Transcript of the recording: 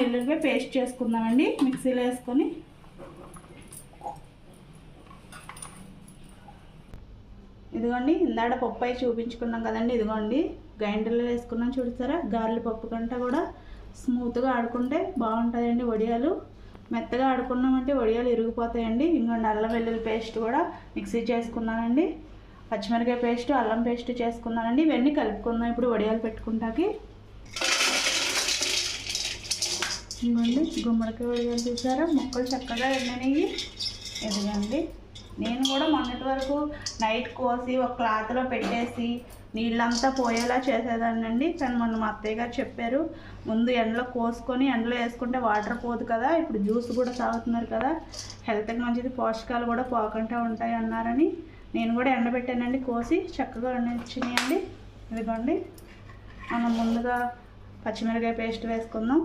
ఎల్లుల్లిపాయ paste చేసుకుందామండి మిక్సీలో వేసుకొని. ఇదిగోండి ఇందాడ పప్పు అయి చూపించుకున్నాం కదండి, ఇదిగోండి గ్రైండర్లో వేసుకున్నాం చూస్తారా. గారెల పప్పు కంటే కూడా స్మూత్గా ఆడుకుంటే బాగుంటుందండి వడియాలు. మెత్తగా ఆడుకున్నామంటే వడియాలు ఇరిగిపోతాయండి. ఇంకొండి అల్లం వెల్లుల్లి పేస్ట్ కూడా మిక్సీ చేసుకున్నానండి. పచ్చిమిరకాయ పేస్ట్, అల్లం పేస్ట్ చేసుకున్నానండి. ఇవన్నీ కలుపుకుందాం ఇప్పుడు వడియాలు పెట్టుకుంటాకి. ఇంకొండి గుమ్మడికాయ వడియాలు చూసారా, ముక్కలు చక్కగా ఎండినవి. ఎదుగండి నేను కూడా మొన్నటి వరకు నైట్ కోసి ఒక క్లాత్లో పెట్టేసి నీళ్ళంతా పోయేలా చేసేదాన్నండి. కానీ మొన్న మా అత్తయ్య గారు చెప్పారు, ముందు ఎండలో కోసుకొని ఎండలో వేసుకుంటే వాటర్ పోదు కదా, ఇప్పుడు జ్యూస్ కూడా తాగుతున్నారు కదా, హెల్త్కి మంచిది, పోషకాలు కూడా పోకుండా ఉంటాయి అన్నారని నేను కూడా ఎండబెట్టానండి. కోసి చక్కగా ఎండిచ్చినాయండి. ఇదిగోండి మనం ముందుగా పచ్చిమిరకాయ పేస్ట్ వేసుకుందాం.